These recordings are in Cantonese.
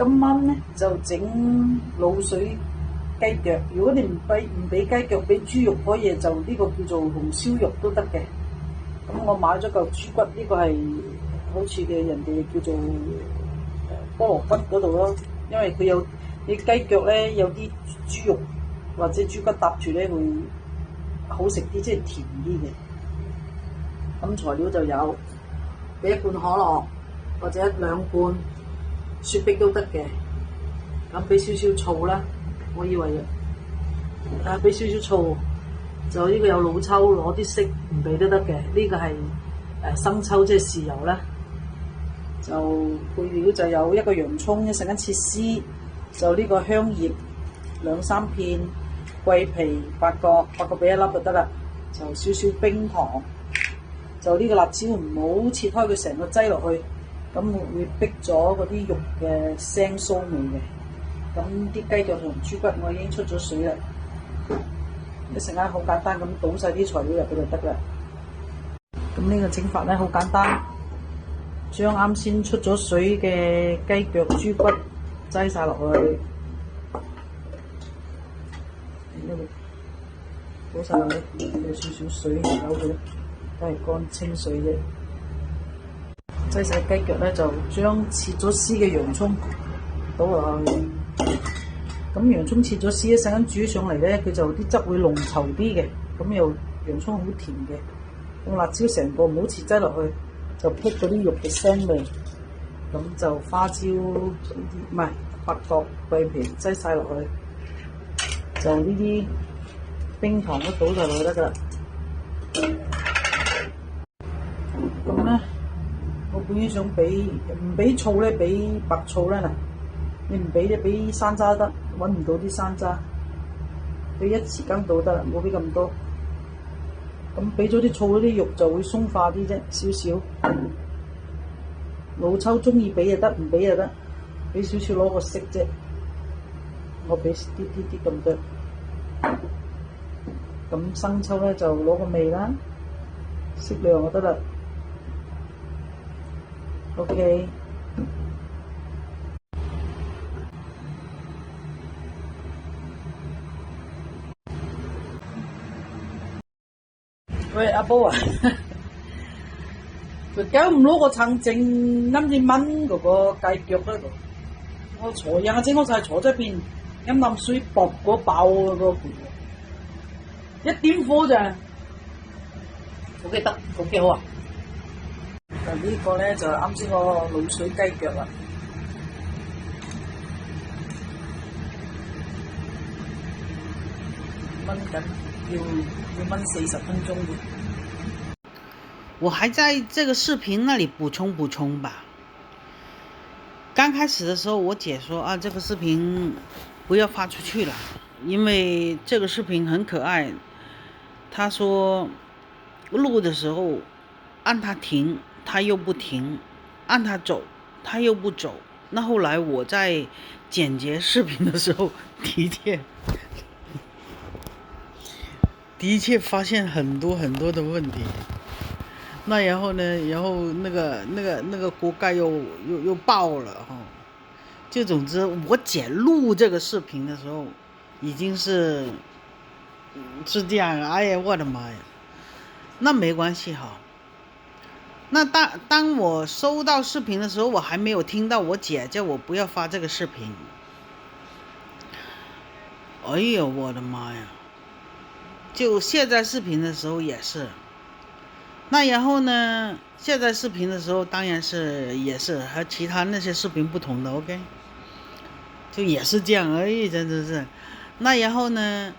今晚咧就整滷水雞腳。如果你唔俾雞腳，俾豬肉可以，就呢個叫做紅燒肉都得嘅。咁我買咗嚿豬骨，呢個係好似嘅人哋叫做菠蘿骨嗰度咯，因為佢有你雞腳咧有啲豬肉或者豬骨搭住咧會好食啲，即係甜啲嘅。咁材料就有俾1罐可樂或者2罐雪碧都得嘅。咁俾少少醋啦，我以為俾少少醋。就呢個有老抽，攞啲色唔俾都得嘅。呢個係生抽，即係豉油啦。就配料就有1個洋葱，一陣間切絲。就呢個香葉2-3片，桂皮8個俾1粒就得啦。就少少冰糖。就呢個辣椒唔好切開佢成個擠落去，咁會逼咗嗰啲肉嘅腥臊味嘅。咁啲雞腳同豬骨我已經出咗水啦。一陣間好簡單咁倒晒啲材料入去就得啦。咁呢個整法咧好簡單，將啱先出咗水嘅雞腳、豬骨擠晒落去，倒晒落去，有少少水由佢，都係乾清水啫。擠晒雞腳咧，就將切咗絲嘅洋葱倒落去。咁洋葱切咗絲，一陣間煮上嚟咧，佢就啲汁會濃稠啲嘅。咁又洋葱好甜嘅，用辣椒成個唔好切擠落去，就辟嗰啲肉嘅腥味。咁就花椒唔係八角、桂皮擠晒落去，就呢啲冰糖都倒晒落去得噶啦。咁咧，我本身想唔俾醋咧，俾白醋咧嗱。你唔俾咧，俾山楂得，揾唔到啲山楂，俾1匙羹到得啦，唔好俾咁多。咁俾咗啲醋，嗰啲肉就會鬆化啲啫，少少。老抽中意俾就得，唔俾就得，俾少少攞個色啫。我俾啲咁多。咁生抽咧就攞個味啦，適量就得啦。OK。喂，阿波啊，佢搞唔攞個橙整啱啲炆嗰個雞腳嗰度，我坐樣整我就係坐咗邊，飲啖水薄過爆嗰個盤，一點火咋，好記得，好幾好啊！就呢個咧就啱先個滷水雞腳啦，炆緊。要燜40分鐘的。我還在這個視頻那裡補充吧。剛開始的時候，我姐說啊，這個視頻不要發出去了，因為這個視頻很可愛。她說錄的時候按它停，它又不停；按它走，它又不走。那後來我在剪輯視頻的時候，的確發現很多的問題。那然後呢，那個鍋蓋又爆了哈。就總之我剪錄這個視頻的時候已經是這樣，哎呀我的媽呀，那沒關係哈。那當我收到視頻的時候，我還沒有聽到我姐叫我不要發這個視頻。哎呀我的媽呀，就卸載視頻的時候也是。那然後呢，卸載視頻的時候當然是也是和其他那些視頻不同的 OK， 就也是這樣而已，真的是。那然後呢，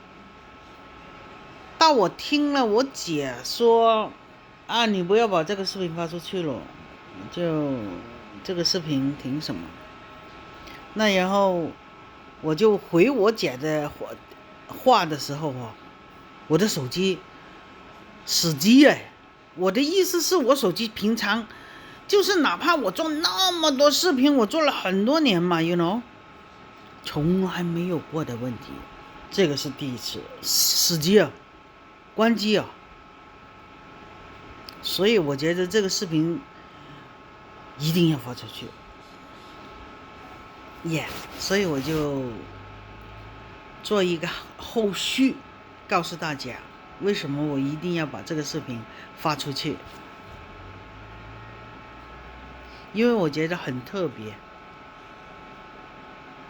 到我聽了我姐說啊，你不要把這個視頻發出去了，就這個視頻停什麼。那然後我就回我姐的話的時候我的手機死機哎。我的意思是我手機平常就是哪怕我做那麼多視頻，我做了很多年嘛 you know， 從來沒有過的問題，這個是第一次死機啊，關機啊。所以我覺得這個視頻一定要發出去。所以我就做一个后续，告诉大家为什么我一定要把这个视频发出去，因为我觉得很特别。